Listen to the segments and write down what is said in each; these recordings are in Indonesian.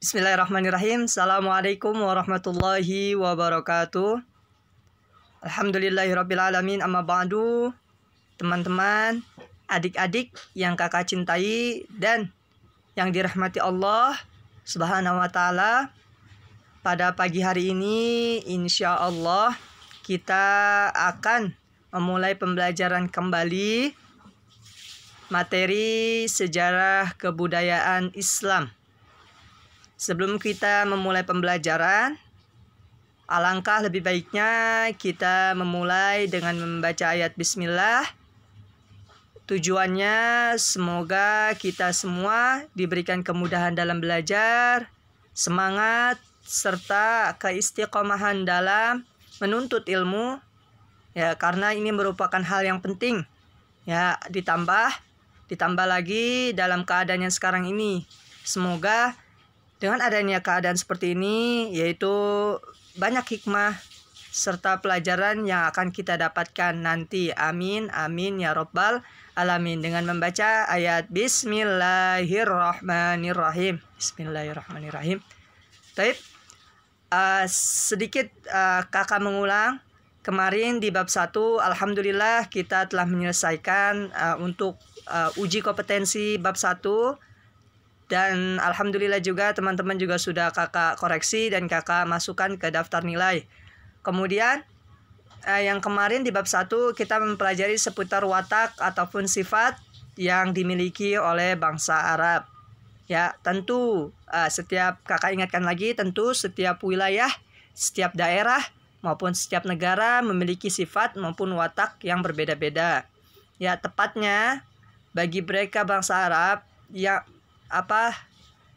Bismillahirrahmanirrahim. Assalamualaikum warahmatullahi wabarakatuh. Alhamdulillahirrabbilalamin. Amma ba'du. Teman-teman, adik-adik yang kakak cintai dan yang dirahmati Allah Subhanahu wa ta'ala, pada pagi hari ini insya Allah kita akan memulai pembelajaran kembali materi sejarah kebudayaan Islam. Sebelum kita memulai pembelajaran, alangkah lebih baiknya kita memulai dengan membaca ayat Bismillah. Tujuannya semoga kita semua diberikan kemudahan dalam belajar, semangat, serta keistiqomahan dalam menuntut ilmu. Ya, karena ini merupakan hal yang penting. Ya, ditambah lagi dalam keadaan yang sekarang ini. Semoga dengan adanya keadaan seperti ini, yaitu banyak hikmah serta pelajaran yang akan kita dapatkan nanti. Amin, amin ya rabbal alamin. Dengan membaca ayat Bismillahirrahmanirrahim. Bismillahirrahmanirrahim. Baik, sedikit kakak mengulang. Kemarin di bab 1, alhamdulillah kita telah menyelesaikan untuk uji kompetensi bab 1. Dan alhamdulillah juga teman-teman juga sudah kakak koreksi dan kakak masukkan ke daftar nilai. Kemudian yang kemarin di bab 1 kita mempelajari seputar watak ataupun sifat yang dimiliki oleh bangsa Arab. Ya, tentu setiap kakak ingatkan lagi, tentu setiap wilayah, setiap daerah maupun setiap negara memiliki sifat maupun watak yang berbeda-beda. Ya, tepatnya bagi mereka bangsa Arab yang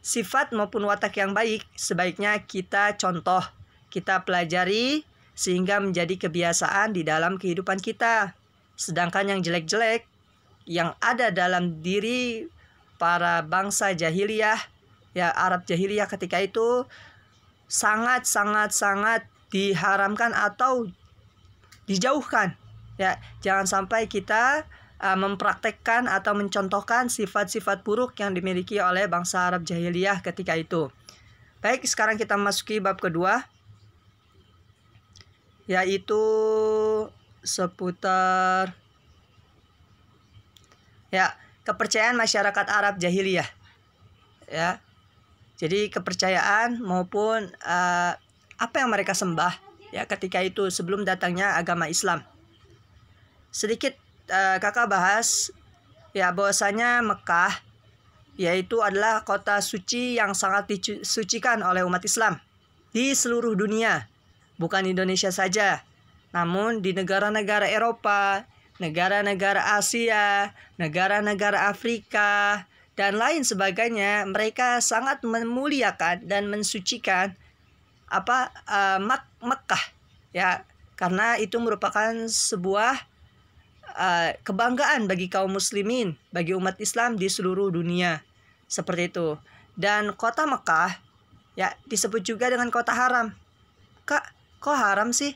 sifat maupun watak yang baik sebaiknya kita contoh, kita pelajari sehingga menjadi kebiasaan di dalam kehidupan kita. Sedangkan yang jelek-jelek yang ada dalam diri para bangsa jahiliyah, ya Arab jahiliyah ketika itu sangat diharamkan atau dijauhkan. Ya, jangan sampai kita mempraktekkan atau mencontohkan sifat-sifat buruk yang dimiliki oleh bangsa Arab jahiliyah ketika itu. Baik, sekarang kita masuki bab kedua, yaitu seputar kepercayaan masyarakat Arab jahiliyah. Ya, jadi kepercayaan maupun apa yang mereka sembah ya ketika itu sebelum datangnya agama Islam. Sedikit kakak bahas ya bahwasanya Mekah yaitu adalah kota suci yang sangat disucikan oleh umat Islam di seluruh dunia, bukan Indonesia saja, namun di negara-negara Eropa, negara-negara Asia, negara-negara Afrika dan lain sebagainya. Mereka sangat memuliakan dan mensucikan Mekah ya, karena itu merupakan sebuah kebanggaan bagi kaum muslimin, bagi umat Islam di seluruh dunia. Seperti itu. Dan kota Mekah ya disebut juga dengan kota haram. Kak, kok haram sih?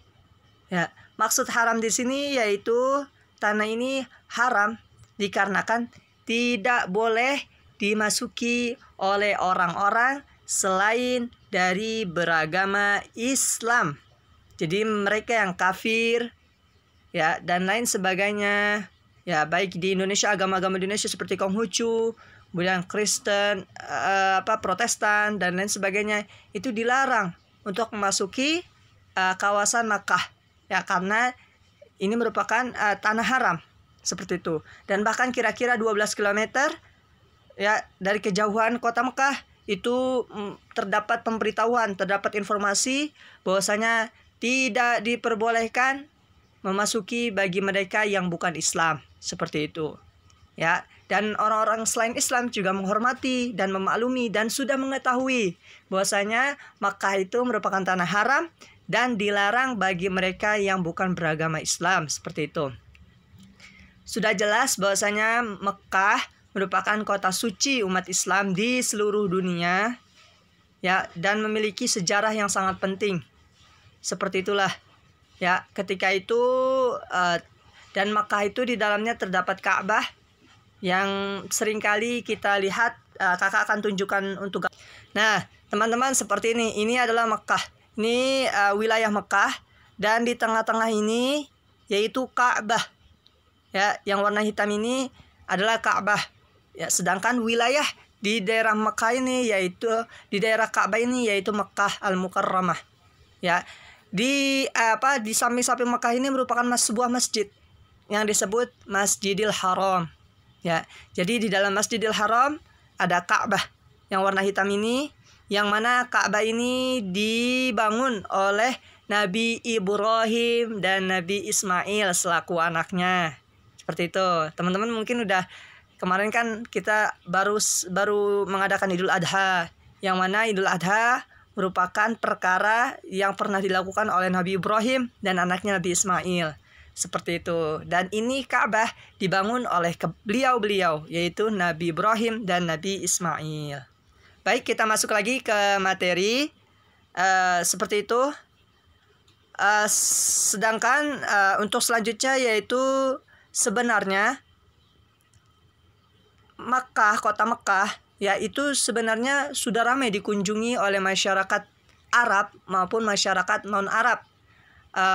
Ya, maksud haram di sini yaitu tanah ini haram dikarenakan tidak boleh dimasuki oleh orang-orang selain dari beragama Islam. Jadi mereka yang kafir ya dan lain sebagainya, ya baik di Indonesia, agama-agama Indonesia seperti Konghucu, kemudian Kristen, Protestan dan lain sebagainya, itu dilarang untuk memasuki kawasan Makkah ya, karena ini merupakan tanah haram seperti itu. Dan bahkan kira-kira 12 km ya dari kejauhan kota Mekah itu terdapat pemberitahuan, terdapat informasi bahwasanya tidak diperbolehkan memasuki bagi mereka yang bukan Islam, seperti itu. Ya, dan orang-orang selain Islam juga menghormati dan memaklumi dan sudah mengetahui bahwasanya Makkah itu merupakan tanah haram dan dilarang bagi mereka yang bukan beragama Islam, seperti itu. Sudah jelas bahwasanya Makkah merupakan kota suci umat Islam di seluruh dunia ya, dan memiliki sejarah yang sangat penting. Seperti itulah. Ya, ketika itu dan Makkah itu di dalamnya terdapat Ka'bah yang seringkali kita lihat, kakak akan tunjukkan untuk. Nah, teman-teman, seperti ini. Ini adalah Mekah. Ini wilayah Mekah, dan di tengah-tengah ini yaitu Ka'bah. Ya, yang warna hitam ini adalah Ka'bah. Ya, sedangkan wilayah di daerah Mekah ini yaitu di daerah Ka'bah ini yaitu Mekah Al-Mukarramah. Ya, di samping-samping Mekah ini merupakan sebuah masjid yang disebut Masjidil Haram. Ya, jadi di dalam Masjidil Haram ada Ka'bah yang warna hitam ini, yang mana Ka'bah ini dibangun oleh Nabi Ibrahim dan Nabi Ismail selaku anaknya. Seperti itu. Teman-teman mungkin udah kemarin kan kita baru mengadakan Idul Adha, yang mana Idul Adha merupakan perkara yang pernah dilakukan oleh Nabi Ibrahim dan anaknya Nabi Ismail. Seperti itu. Dan ini Ka'bah dibangun oleh beliau-beliau, yaitu Nabi Ibrahim dan Nabi Ismail. Baik, kita masuk lagi ke materi. Seperti itu. Sedangkan untuk selanjutnya yaitu sebenarnya Makkah, kota Makkah, yaitu sebenarnya sudah ramai dikunjungi oleh masyarakat Arab maupun masyarakat non-Arab,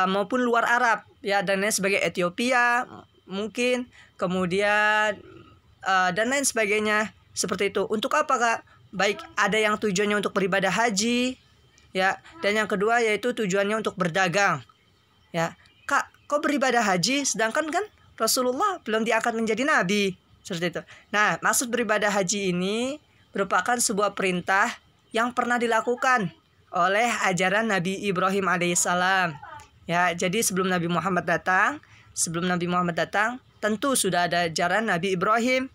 maupun luar Arab, ya, dan lain sebagai Ethiopia mungkin, kemudian dan lain sebagainya. Seperti itu. Untuk apa, Kak? Baik, ada yang tujuannya untuk beribadah haji, ya, dan yang kedua yaitu tujuannya untuk berdagang. Ya, Kak, kok beribadah haji sedangkan kan Rasulullah belum diangkat menjadi nabi? Seperti itu. Nah, maksud beribadah haji ini merupakan sebuah perintah yang pernah dilakukan oleh ajaran Nabi Ibrahim alaihissalam. Ya, jadi sebelum Nabi Muhammad datang, tentu sudah ada ajaran Nabi Ibrahim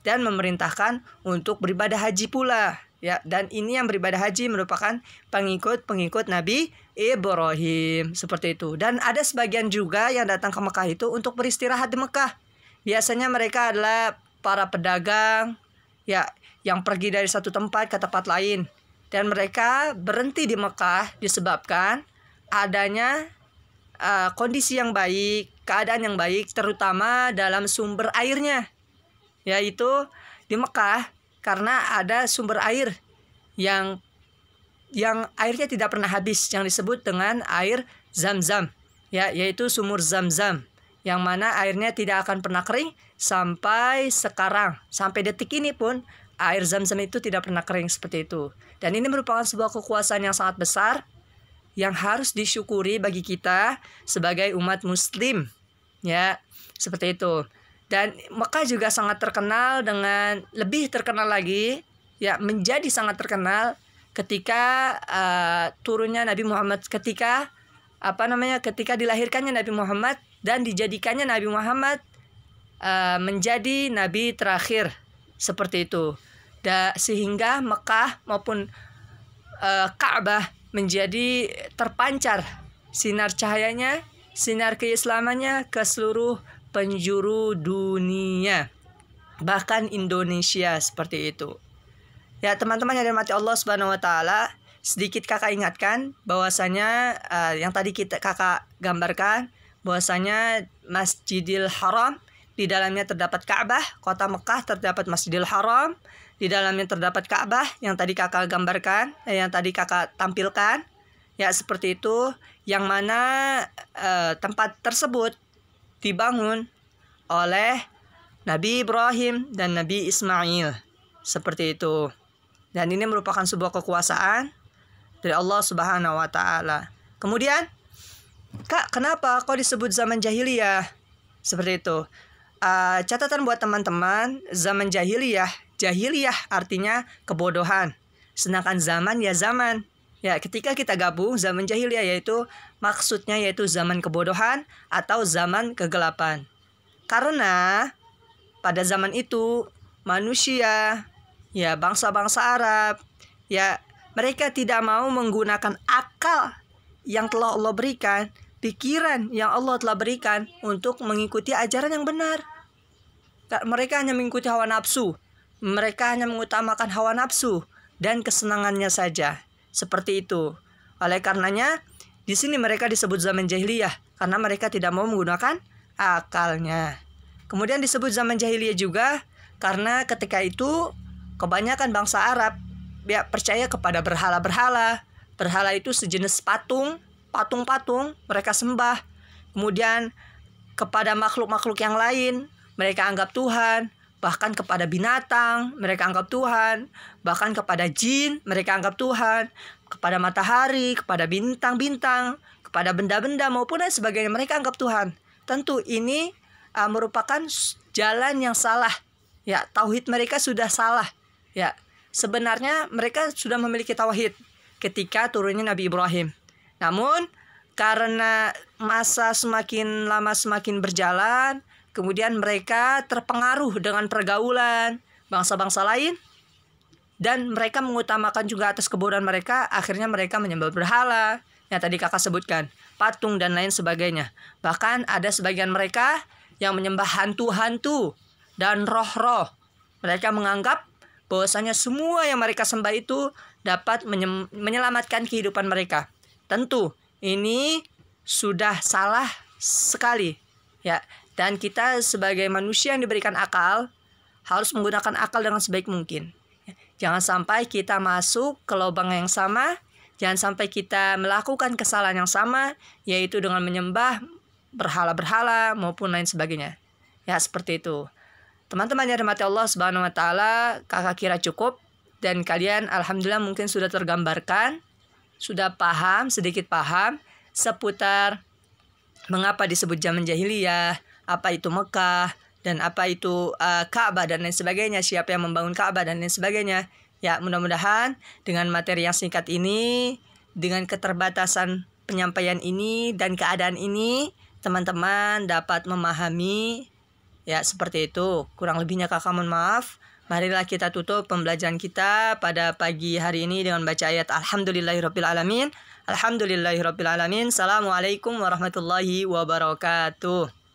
dan memerintahkan untuk beribadah haji pula. Ya, dan ini yang beribadah haji merupakan pengikut Nabi Ibrahim, seperti itu. Dan ada sebagian juga yang datang ke Mekah itu untuk beristirahat di Mekah. Biasanya mereka adalah para pedagang, ya, yang pergi dari satu tempat ke tempat lain, dan mereka berhenti di Mekah disebabkan adanya kondisi yang baik, keadaan yang baik, terutama dalam sumber airnya, yaitu di Mekah karena ada sumber air yang airnya tidak pernah habis, yang disebut dengan air Zam-Zam, ya, yaitu sumur Zam-Zam, yang mana airnya tidak akan pernah kering sampai sekarang, sampai detik ini pun air Zam-Zam itu tidak pernah kering, seperti itu. Dan ini merupakan sebuah kekuasaan yang sangat besar yang harus disyukuri bagi kita sebagai umat muslim, ya, seperti itu. Dan Mekah juga sangat terkenal, dengan lebih terkenal lagi, ya, menjadi sangat terkenal ketika turunnya Nabi Muhammad, ketika dilahirkannya Nabi Muhammad dan dijadikannya Nabi Muhammad menjadi nabi terakhir, seperti itu. Sehingga Mekah maupun Ka'bah menjadi terpancar sinar cahayanya, sinar keislamannya ke seluruh penjuru dunia, bahkan Indonesia, seperti itu. Ya, teman-teman yang dirahmati Allah Subhanahu wa taala, sedikit kakak ingatkan bahwasanya yang tadi kakak gambarkan bahwasanya Masjidil Haram, di dalamnya terdapat Ka'bah, kota Mekah terdapat Masjidil Haram, di dalamnya terdapat Ka'bah yang tadi kakak gambarkan, yang tadi kakak tampilkan, ya, seperti itu, yang mana tempat tersebut dibangun oleh Nabi Ibrahim dan Nabi Ismail, seperti itu. Dan ini merupakan sebuah kekuasaan dari Allah Subhanahu wa taala. Kemudian, Kak, kenapa kok disebut zaman jahiliyah? Seperti itu. Catatan buat teman-teman, zaman jahiliyah artinya kebodohan. Sedangkan zaman ya zaman. Ya, ketika kita gabung zaman jahiliyah maksudnya yaitu zaman kebodohan atau zaman kegelapan. Karena pada zaman itu manusia, ya, bangsa-bangsa Arab, ya, mereka tidak mau menggunakan akal yang telah Allah berikan, pikiran yang Allah telah berikan untuk mengikuti ajaran yang benar. Mereka hanya mengikuti hawa nafsu. Mereka hanya mengutamakan hawa nafsu dan kesenangannya saja. Seperti itu. Oleh karenanya, di sini mereka disebut zaman jahiliyah karena mereka tidak mau menggunakan akalnya. Kemudian disebut zaman jahiliyah juga karena ketika itu kebanyakan bangsa Arab ya percaya kepada berhala-berhala. Berhala itu sejenis patung-patung mereka sembah. Kemudian kepada makhluk-makhluk yang lain mereka anggap Tuhan. Bahkan kepada binatang mereka anggap Tuhan. Bahkan kepada jin mereka anggap Tuhan. Kepada matahari, kepada bintang-bintang, kepada benda-benda maupun lain sebagainya mereka anggap Tuhan. Tentu ini merupakan jalan yang salah. Ya, tauhid mereka sudah salah. Ya, sebenarnya mereka sudah memiliki tauhid ketika turunnya Nabi Ibrahim. Namun karena masa semakin lama semakin berjalan, kemudian mereka terpengaruh dengan pergaulan bangsa-bangsa lain dan mereka mengutamakan juga atas kebodohan mereka, akhirnya mereka menyembah berhala yang tadi kakak sebutkan, patung dan lain sebagainya. Bahkan ada sebagian mereka yang menyembah hantu-hantu dan roh-roh. Mereka menganggap bahwasanya semua yang mereka sembah itu dapat menyelamatkan kehidupan mereka. Tentu ini sudah salah sekali, ya. Dan kita sebagai manusia yang diberikan akal harus menggunakan akal dengan sebaik mungkin. Jangan sampai kita masuk ke lubang yang sama, jangan sampai kita melakukan kesalahan yang sama, yaitu dengan menyembah berhala-berhala maupun lain sebagainya. Ya, seperti itu. Teman-teman yang dirahmati Allah Subhanahu wa taala, kakak kira cukup dan kalian alhamdulillah mungkin sudah tergambarkan, sudah paham, sedikit paham seputar mengapa disebut zaman jahiliyah, apa itu Mekah, dan apa itu Ka'bah dan lain sebagainya, siapa yang membangun Ka'bah dan lain sebagainya. Ya, mudah-mudahan dengan materi yang singkat ini, dengan keterbatasan penyampaian ini dan keadaan ini, teman-teman dapat memahami. Ya, seperti itu. Kurang lebihnya kakak mohon maaf. Marilah kita tutup pembelajaran kita pada pagi hari ini dengan baca ayat Alhamdulillahirrabbilalamin. Alhamdulillahirrabbilalamin. Assalamualaikum warahmatullahi wabarakatuh.